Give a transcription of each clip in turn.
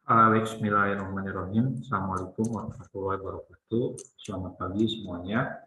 Bismillahirrahmanirrahim. Assalamualaikum warahmatullahi wabarakatuh. Selamat pagi semuanya.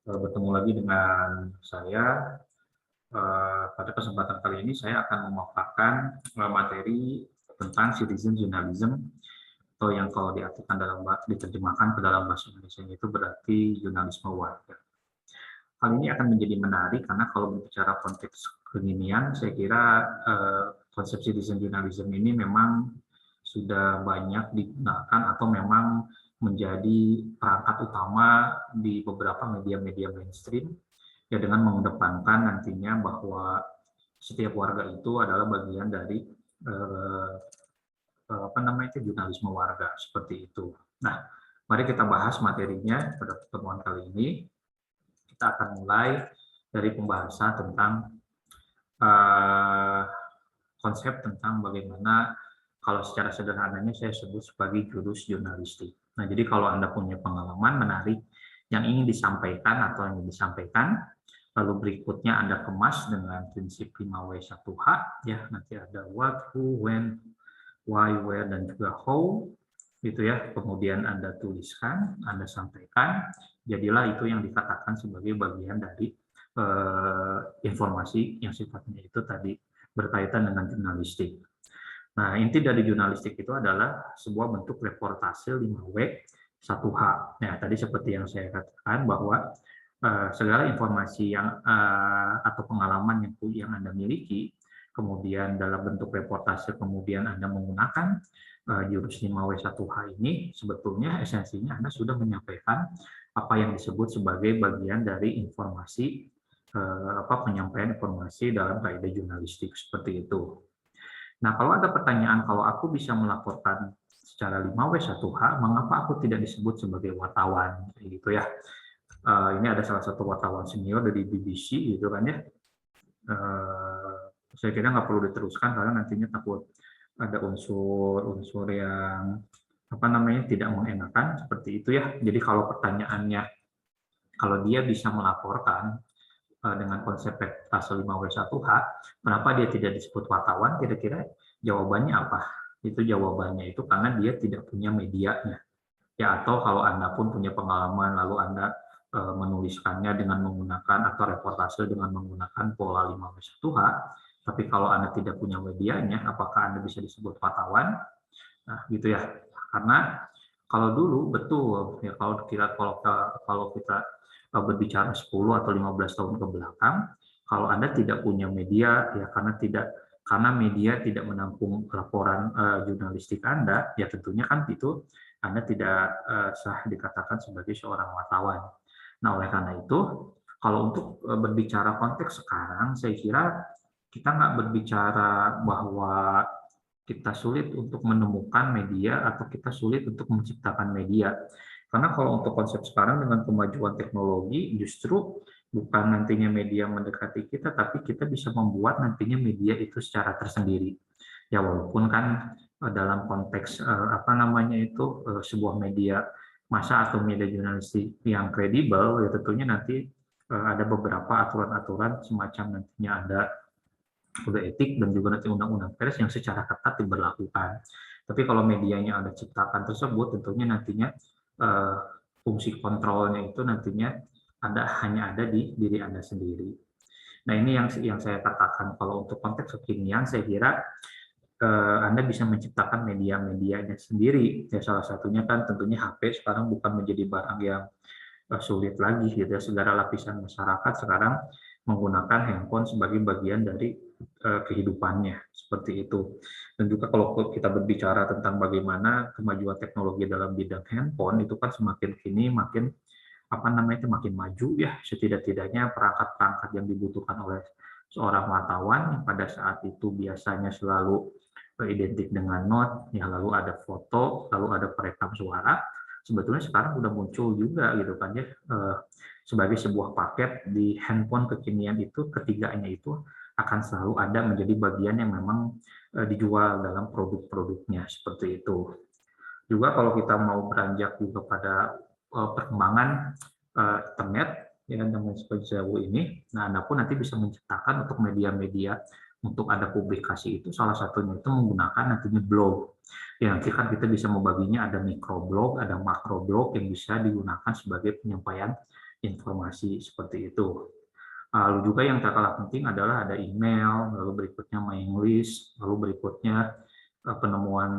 Bertemu lagi dengan saya. Pada kesempatan kali ini saya akan memaparkan materi tentang citizen journalism, atau yang kalau diartikan diterjemahkan ke dalam bahasa Indonesia itu berarti jurnalisme warga. Hal ini akan menjadi menarik karena kalau berbicara konteks kekinian, saya kira konsep citizen journalism ini memang sudah banyak digunakan atau memang menjadi perangkat utama di beberapa media-media mainstream, ya, dengan mengedepankan nantinya bahwa setiap warga itu adalah bagian dari eh, jurnalisme warga, seperti itu. Nah, mari kita bahas materinya pada pertemuan kali ini. Kita akan mulai dari pembahasan tentang uh, konsep tentang bagaimana, kalau secara sederhananya saya sebut sebagai jurus jurnalistik. Nah, jadi kalau Anda punya pengalaman menarik yang ingin disampaikan atau yang disampaikan, lalu berikutnya Anda kemas dengan prinsip 5W1H, ya, nanti ada what, who, when, why, where, dan juga how, gitu ya. Kemudian Anda tuliskan, Anda sampaikan, jadilah itu yang dikatakan sebagai bagian dari informasi yang sifatnya itu tadi berkaitan dengan jurnalistik. Nah, inti dari jurnalistik itu adalah sebuah bentuk reportase 5W 1H. Nah, tadi seperti yang saya katakan bahwa segala informasi yang atau pengalaman yang Anda miliki, kemudian dalam bentuk reportase, kemudian Anda menggunakan jurus 5W1H ini, sebetulnya esensinya Anda sudah menyampaikan apa yang disebut sebagai bagian dari informasi, penyampaian informasi dalam kaidah jurnalistik, seperti itu. Nah, kalau ada pertanyaan, kalau aku bisa melaporkan secara 5W1H, mengapa aku tidak disebut sebagai wartawan? Gitu ya. Ini ada salah satu wartawan senior dari BBC, gitu kan ya. Saya kira nggak perlu diteruskan karena nantinya takut ada unsur-unsur yang tidak mengenakan, seperti itu ya. Jadi kalau pertanyaannya, kalau dia bisa melaporkan dengan konsep pasal 5W1H, kenapa dia tidak disebut wartawan? Kira-kira jawabannya apa? Itu jawabannya itu karena dia tidak punya medianya. Ya, atau kalau Anda pun punya pengalaman, lalu Anda menuliskannya dengan menggunakan atau reportase dengan menggunakan pola 5W1H, tapi kalau Anda tidak punya medianya, apakah Anda bisa disebut wartawan? Nah, gitu ya. Karena kalau dulu betul ya, kalau kita berbicara 10 atau 15 tahun ke belakang, kalau Anda tidak punya media ya, karena media tidak menampung laporan jurnalistik Anda, ya tentunya kan itu Anda tidak sah dikatakan sebagai seorang wartawan. Nah, oleh karena itu, kalau untuk berbicara konteks sekarang, saya kira kita nggak berbicara bahwa kita sulit untuk menemukan media atau kita sulit untuk menciptakan media. Karena kalau untuk konsep sekarang dengan kemajuan teknologi, justru bukan nantinya media mendekati kita, tapi kita bisa membuat nantinya media itu secara tersendiri. Ya, walaupun kan dalam konteks sebuah media massa atau media jurnalistik yang kredibel, ya tentunya nanti ada beberapa aturan-aturan semacam nantinya ada kode etik dan juga nanti undang-undang pers yang secara ketat diberlakukan. Tapi kalau medianya Anda ciptakan tersebut, tentunya nantinya eh, fungsi kontrolnya itu nantinya hanya ada di diri Anda sendiri. Nah, ini yang saya katakan, kalau untuk konteks kekinian, saya kira Anda bisa menciptakan media-medianya sendiri. Ya, salah satunya kan tentunya HP sekarang bukan menjadi barang yang sulit lagi, gitu ya. Segala lapisan masyarakat sekarang menggunakan handphone sebagai bagian dari kehidupannya, seperti itu. Dan juga kalau kita berbicara tentang bagaimana kemajuan teknologi dalam bidang handphone, itu kan semakin kini makin makin maju ya. Setidak-tidaknya perangkat-perangkat yang dibutuhkan oleh seorang wartawan yang pada saat itu biasanya selalu identik dengan note, ya, lalu ada foto, lalu ada perekam suara, sebetulnya sekarang udah muncul juga, gitu kan ya, sebagai sebuah paket di handphone kekinian itu. Ketiganya itu akan selalu ada menjadi bagian yang memang dijual dalam produk-produknya, seperti itu. Juga kalau kita mau beranjak juga pada perkembangan internet ya, dengan seperti jauh ini, nah Anda pun nanti bisa menciptakan untuk media-media untuk ada publikasi itu salah satunya itu menggunakan nantinya blog. Ya, nanti kan kita bisa membaginya ada microblog, ada macroblog yang bisa digunakan sebagai penyampaian informasi seperti itu. Lalu juga yang tak kalah penting adalah ada email, lalu berikutnya mailing list, lalu berikutnya penemuan,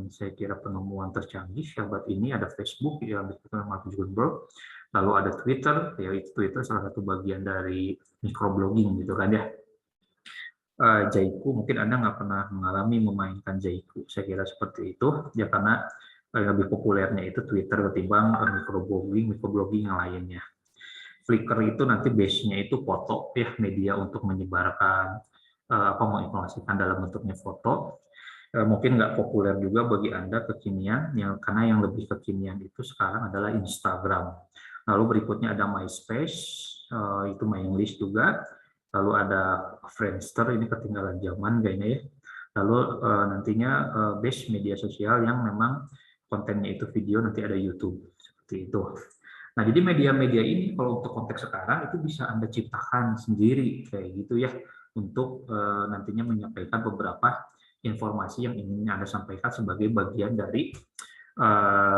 saya kira penemuan tercanggih sahabat ini ada Facebook ya, Mark Zuckerberg, lalu ada Twitter, ya itu Twitter salah satu bagian dari microblogging gitu kan ya. Jaiku, mungkin Anda nggak pernah mengalami memainkan Jaiku, saya kira seperti itu, ya karena lebih populernya itu Twitter ketimbang microblogging yang lainnya. Flickr itu nanti base-nya itu foto ya, media untuk menyebarkan menginformasikan dalam bentuknya foto. Mungkin nggak populer juga bagi Anda kekinian, karena yang lebih kekinian itu sekarang adalah Instagram. Lalu berikutnya ada MySpace, itu mailing list juga. Lalu ada Friendster, ini ketinggalan zaman kayaknya ya. Lalu nantinya base media sosial yang memang kontennya itu video, nanti ada YouTube, seperti itu. Nah, jadi media-media ini kalau untuk konteks sekarang itu bisa Anda ciptakan sendiri kayak gitu ya, untuk nantinya menyampaikan beberapa informasi yang ingin Anda sampaikan sebagai bagian dari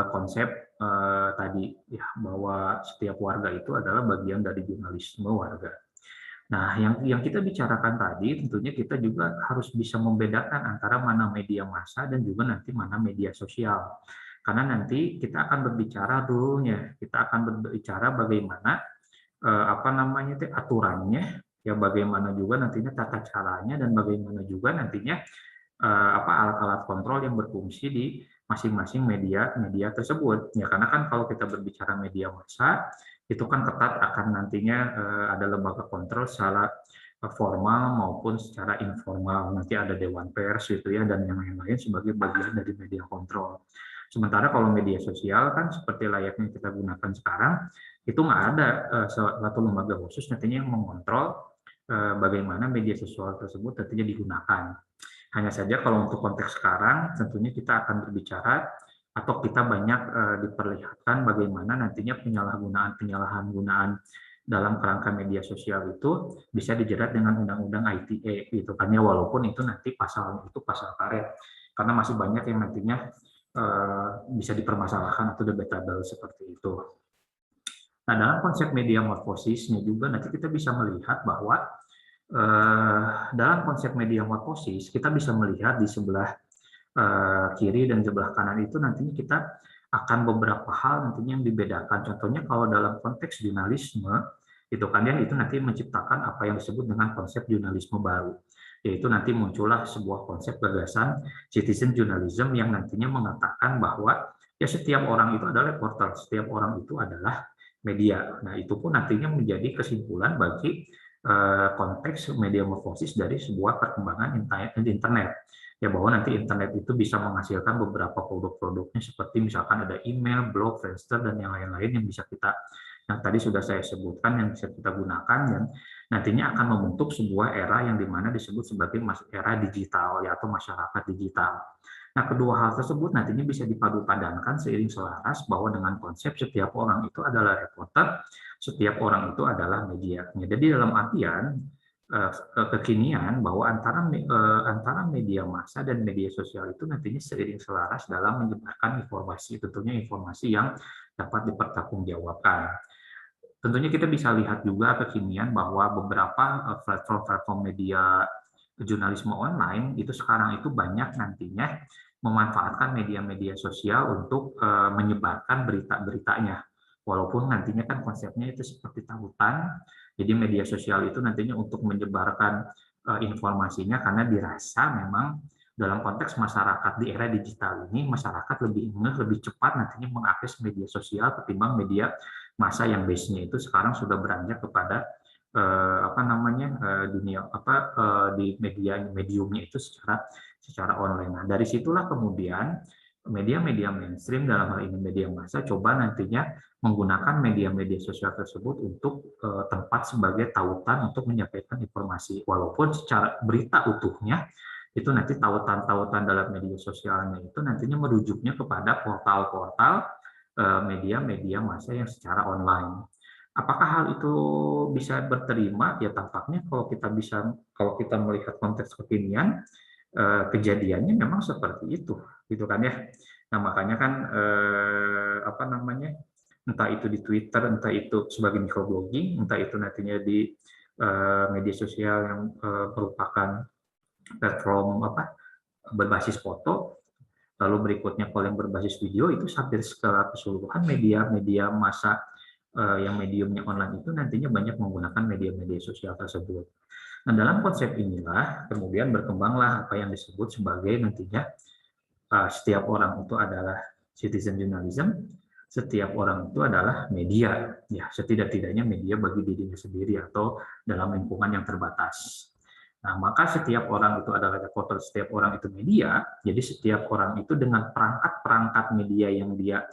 konsep tadi ya, bahwa setiap warga itu adalah bagian dari jurnalisme warga. Nah, yang kita bicarakan tadi tentunya kita juga harus bisa membedakan antara mana media massa dan juga nanti mana media sosial. Karena nanti kita akan berbicara dulunya, kita akan berbicara bagaimana aturannya, ya bagaimana juga nantinya tata caranya dan bagaimana juga nantinya alat-alat kontrol yang berfungsi di masing-masing media tersebut. Ya karena kan kalau kita berbicara media massa itu kan ketat akan nantinya ada lembaga kontrol secara formal maupun secara informal. Nanti ada dewan pers gitu ya dan yang lain-lain sebagai bagian dari media kontrol. Sementara kalau media sosial kan seperti layaknya kita gunakan sekarang itu nggak ada suatu lembaga khusus nantinya yang mengontrol bagaimana media sosial tersebut nantinya digunakan. Hanya saja kalau untuk konteks sekarang, tentunya kita akan berbicara atau kita banyak diperlihatkan bagaimana nantinya penyalahgunaan dalam kerangka media sosial itu bisa dijerat dengan undang-undang ITE gitu kan ya, walaupun itu nanti pasal karet karena masih banyak yang nantinya bisa dipermasalahkan atau debatable seperti itu. Nah, dalam konsep media morfosisnya juga nanti kita bisa melihat bahwa dalam konsep media morfosis kita bisa melihat di sebelah kiri dan sebelah kanan itu nantinya kita akan beberapa hal nantinya yang dibedakan. Contohnya kalau dalam konteks jurnalisme itu kan ya, itu nanti menciptakan apa yang disebut dengan konsep jurnalisme baru, yaitu nanti muncullah sebuah konsep gagasan citizen journalism yang nantinya mengatakan bahwa ya setiap orang itu adalah reporter, setiap orang itu adalah media. Nah, itu pun nantinya menjadi kesimpulan bagi konteks media morfosis dari sebuah perkembangan internet. Ya bahwa nanti internet itu bisa menghasilkan beberapa produk-produknya seperti misalkan ada email, blog, Friendster dan yang lain-lain yang tadi sudah saya sebutkan yang bisa kita gunakan dan nantinya akan membentuk sebuah era yang dimana disebut sebagai era digital ya atau masyarakat digital. Nah, kedua hal tersebut nantinya bisa dipadu-padankan seiring selaras bahwa dengan konsep setiap orang itu adalah reporter, setiap orang itu adalah media. Jadi dalam artian kekinian bahwa antara media massa dan media sosial itu nantinya seiring selaras dalam menyebarkan informasi, tentunya informasi yang dapat dipertanggungjawabkan. Tentunya kita bisa lihat juga kekinian bahwa beberapa platform-platform media jurnalisme online itu sekarang itu banyak nantinya memanfaatkan media-media sosial untuk menyebarkan berita-beritanya. Walaupun nantinya kan konsepnya itu seperti tautan, jadi media sosial itu nantinya untuk menyebarkan informasinya karena dirasa memang dalam konteks masyarakat di era digital ini masyarakat lebih cepat nantinya mengakses media sosial ketimbang media massa yang base-nya itu sekarang sudah beranjak kepada dunia di mediumnya itu secara online. Nah, dari situlah kemudian media-media mainstream dalam hal ini media massa coba nantinya menggunakan media-media sosial tersebut untuk tempat sebagai tautan untuk menyampaikan informasi. Walaupun secara berita utuhnya itu nanti tautan-tautan dalam media sosialnya itu nantinya merujuknya kepada portal-portal media-media massa yang secara online. Apakah hal itu bisa berterima? Ya tampaknya kalau kita melihat konteks kekinian, kejadiannya memang seperti itu, gitu kan ya. Nah makanya kan apa namanya, entah itu di Twitter, entah itu sebagai microblogging, entah itu nantinya di media sosial yang merupakan platform apa berbasis foto, lalu berikutnya kalau yang berbasis video itu hampir secara keseluruhan media-media massa yang mediumnya online itu nantinya banyak menggunakan media-media sosial tersebut. Nah, dalam konsep inilah kemudian berkembanglah apa yang disebut sebagai nantinya setiap orang itu adalah citizen journalism, setiap orang itu adalah media, ya setidak-tidaknya media bagi dirinya sendiri atau dalam lingkungan yang terbatas. Nah, maka setiap orang itu adalah reporter, setiap orang itu media, jadi setiap orang itu dengan perangkat-perangkat media yang dia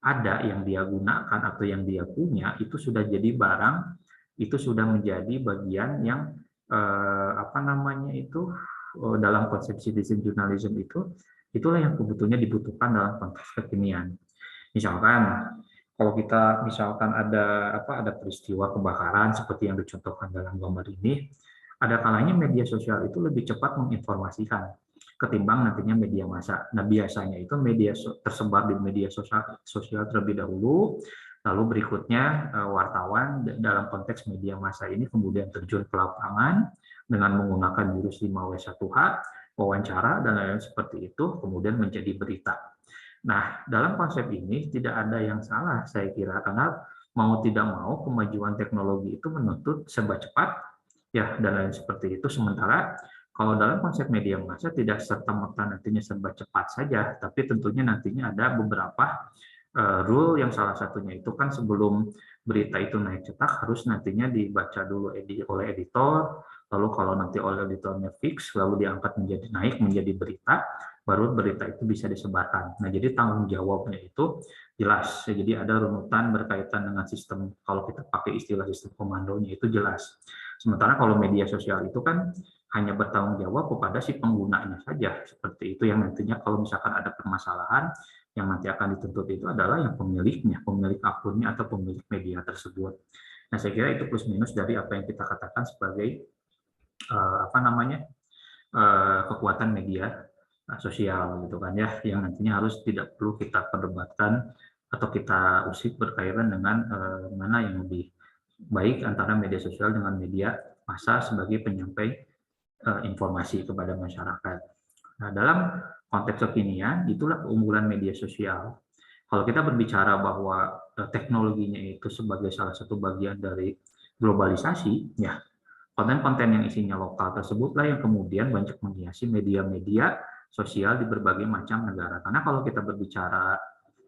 ada, yang dia gunakan atau yang dia punya, itu sudah jadi barang, itu sudah menjadi bagian yang apa namanya itu dalam konsep citizen journalism itu, itulah yang sebetulnya dibutuhkan dalam konteks kekinian. Misalkan kalau kita misalkan ada peristiwa kebakaran seperti yang dicontohkan dalam gambar ini, ada kalanya media sosial itu lebih cepat menginformasikan ketimbang nantinya media massa. Nah, biasanya itu tersebar di media sosial terlebih dahulu, lalu berikutnya wartawan dalam konteks media massa ini kemudian terjun ke lapangan dengan menggunakan jurus 5W1H, wawancara dan lain-lain seperti itu, kemudian menjadi berita. Nah, dalam konsep ini tidak ada yang salah, saya kira, karena mau tidak mau kemajuan teknologi itu menuntut serba cepat, ya dan lain seperti itu. Sementara kalau dalam konsep media massa tidak serta-merta nantinya serba cepat saja, tapi tentunya nantinya ada beberapa rule yang salah satunya itu kan sebelum berita itu naik cetak harus nantinya dibaca dulu oleh editor, lalu kalau nanti oleh editornya fix, lalu diangkat menjadi naik menjadi berita, baru berita itu bisa disebarkan. Nah, jadi tanggung jawabnya itu jelas. Jadi ada runutan berkaitan dengan sistem, kalau kita pakai istilah sistem komandonya itu jelas. Sementara kalau media sosial itu kan hanya bertanggung jawab kepada si penggunanya saja. Seperti itu yang nantinya kalau misalkan ada permasalahan, yang nanti akan dituntut itu adalah yang pemiliknya, pemilik akunnya atau pemilik media tersebut. Nah, saya kira itu plus minus dari apa yang kita katakan sebagai apa namanya kekuatan media sosial gitu kan ya, yang nantinya harus tidak perlu kita perdebatkan atau kita usik berkaitan dengan mana yang lebih baik antara media sosial dengan media massa sebagai penyampai informasi kepada masyarakat. Nah, dalam konteks kekinian, itulah keunggulan media sosial. Kalau kita berbicara bahwa teknologinya itu sebagai salah satu bagian dari globalisasi, ya konten-konten yang isinya lokal tersebutlah yang kemudian banyak menghiasi media-media sosial di berbagai macam negara. Karena kalau kita berbicara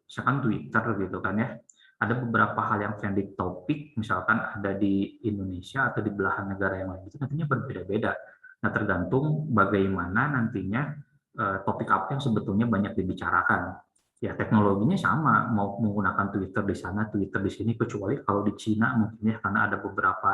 misalkan Twitter gitu kan ya, ada beberapa hal yang trending topik, misalkan ada di Indonesia atau di belahan negara yang lain, itu nantinya berbeda-beda. Nah, tergantung bagaimana nantinya topik apa yang sebetulnya banyak dibicarakan. Ya, teknologinya sama, mau menggunakan Twitter di sana, Twitter di sini, kecuali kalau di Cina mungkin ya, karena ada beberapa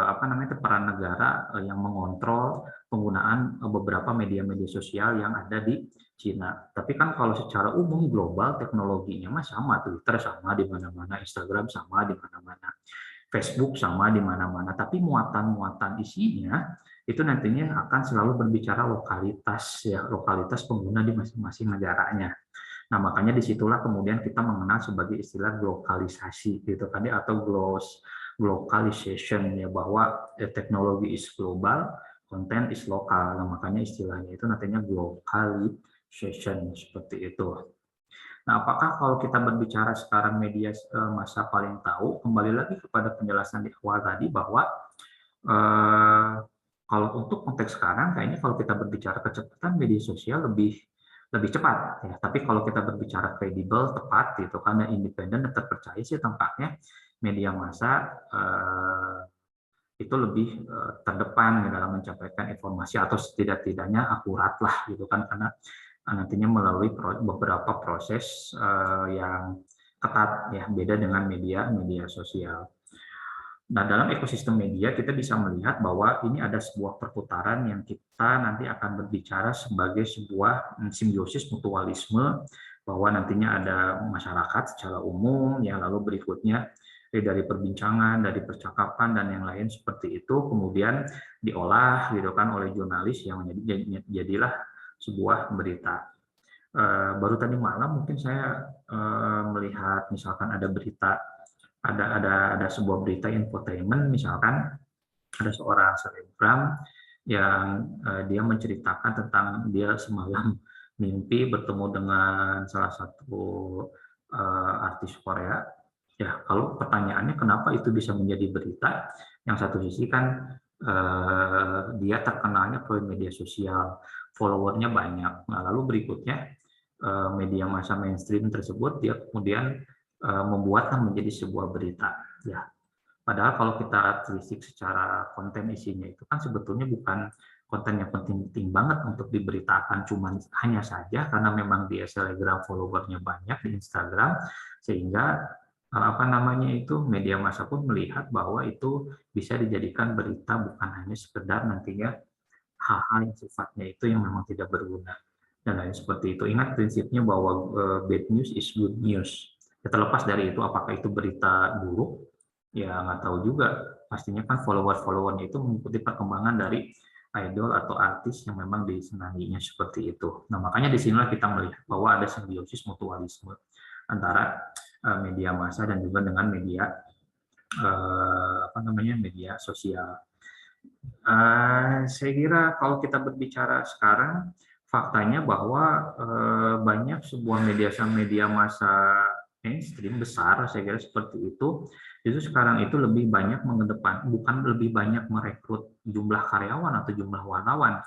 apa namanya peran negara yang mengontrol penggunaan beberapa media-media sosial yang ada di Cina. Tapi kan kalau secara umum global teknologinya mah sama, Twitter sama di mana-mana, Instagram sama di mana-mana, Facebook sama di mana-mana. Tapi muatan-muatan isinya itu nantinya akan selalu berbicara lokalitas ya, lokalitas pengguna di masing-masing negaranya. Nah, makanya disitulah kemudian kita mengenal sebagai istilah globalisasi gitu kan ya, atau globalization ya, bahwa teknologi is global, content is lokal. Nah, makanya istilahnya itu nantinya globalization seperti itu. Nah, apakah kalau kita berbicara sekarang media massa paling tahu, kembali lagi kepada penjelasan di awal tadi bahwa eh, kalau untuk konteks sekarang kayaknya kalau kita berbicara kecepatan media sosial lebih lebih cepat ya. Tapi kalau kita berbicara kredibel, tepat gitu karena independen dan terpercaya sih tampaknya media massa itu lebih terdepan dalam menyampaikan informasi atau setidak-tidaknya akurat lah gitu kan, karena nantinya melalui beberapa proses yang ketat ya, beda dengan media sosial. Nah, dalam ekosistem media kita bisa melihat bahwa ini ada sebuah perputaran yang kita nanti akan berbicara sebagai sebuah simbiosis mutualisme bahwa nantinya ada masyarakat secara umum, ya, lalu berikutnya dari perbincangan, dari percakapan dan yang lain seperti itu, kemudian diolah gitu kan oleh jurnalis yang jadilah sebuah berita. Baru tadi malam mungkin saya melihat misalkan ada berita, ada sebuah berita infotainment, misalkan ada seorang selebgram yang dia menceritakan tentang dia semalam mimpi bertemu dengan salah satu artis Korea. Ya, kalau pertanyaannya kenapa itu bisa menjadi berita, yang satu sisi kan dia terkenalnya ke media sosial, followernya banyak. Nah, lalu berikutnya media massa mainstream tersebut dia kemudian membuatnya menjadi sebuah berita. Ya, padahal kalau kita telisik secara konten isinya itu kan sebetulnya bukan konten yang penting-penting banget untuk diberitakan, cuman hanya saja karena memang dia selebgram, followernya banyak di Instagram, sehingga apa namanya itu media massa pun melihat bahwa itu bisa dijadikan berita, bukan hanya sekedar nantinya hal-hal yang sifatnya itu yang memang tidak berguna dan lain seperti itu. Ingat prinsipnya bahwa bad news is good news. Ya, terlepas dari itu apakah itu berita buruk, ya nggak tahu juga. Pastinya kan follower-followernya itu mengikuti perkembangan dari idol atau artis yang memang disenanginya seperti itu. Nah, makanya di sinilah kita melihat bahwa ada simbiosis mutualisme antara media massa dan juga dengan media apa namanya media sosial. Saya kira kalau kita berbicara sekarang, faktanya bahwa banyak sebuah media massa mainstream besar, saya kira seperti itu, sekarang itu lebih banyak bukan lebih banyak merekrut jumlah karyawan atau jumlah wartawan.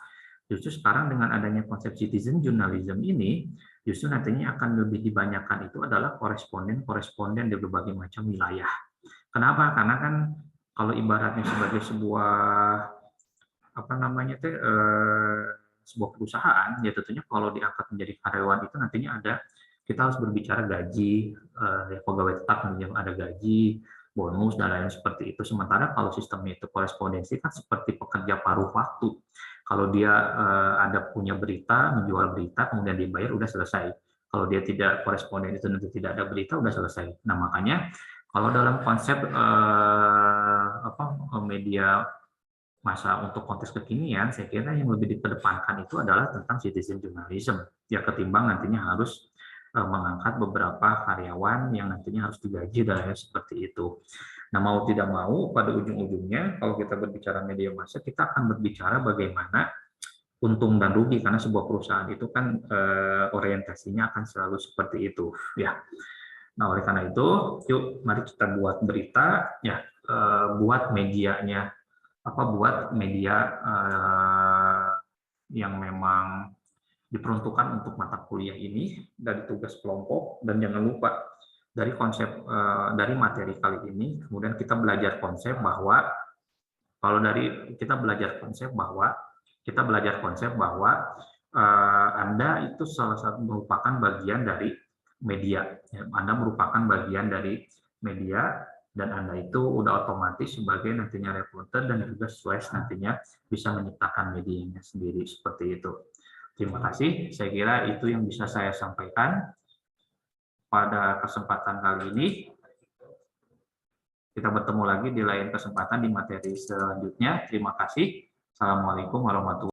Justru sekarang dengan adanya konsep citizen journalism ini, justru nantinya akan lebih dibanyakan itu adalah koresponden-koresponden di berbagai macam wilayah. Kenapa? Karena kan kalau ibaratnya sebagai sebuah apa namanya sebuah perusahaan, ya tentunya kalau diangkat menjadi karyawan itu nantinya kita harus berbicara gaji, ya pegawai tetap nantinya ada gaji, bonus dan lain seperti itu. Sementara kalau sistemnya itu korespondensi kan seperti pekerja paruh waktu. Kalau dia ada punya berita, menjual berita, kemudian dibayar, udah selesai. Kalau dia tidak koresponden itu nanti tidak ada berita, udah selesai. Nah, makanya kalau dalam konsep media masa untuk konteks kekinian, saya kira yang lebih dikedepankan itu adalah tentang citizen journalism, ya ketimbang nantinya harus mengangkat beberapa karyawan yang nantinya harus digaji dan seperti itu. Nah, mau tidak mau, pada ujung-ujungnya, kalau kita berbicara media massa, kita akan berbicara bagaimana untung dan rugi, karena sebuah perusahaan itu kan orientasinya akan selalu seperti itu. Ya, nah oleh karena itu, yuk mari kita buat berita, ya buat medianya buat media yang memang diperuntukkan untuk mata kuliah ini dari tugas kelompok, dan jangan lupa dari konsep dari materi kali ini kemudian kita belajar konsep bahwa kalau dari kita belajar konsep bahwa Anda itu salah satu merupakan bagian dari media. Anda merupakan bagian dari media dan Anda itu udah otomatis sebagai nantinya reporter dan juga slash nantinya bisa menciptakan medianya sendiri seperti itu. Terima kasih. Saya kira itu yang bisa saya sampaikan pada kesempatan kali ini. Kita bertemu lagi di lain kesempatan di materi selanjutnya. Terima kasih. Assalamualaikum warahmatullahi wabarakatuh.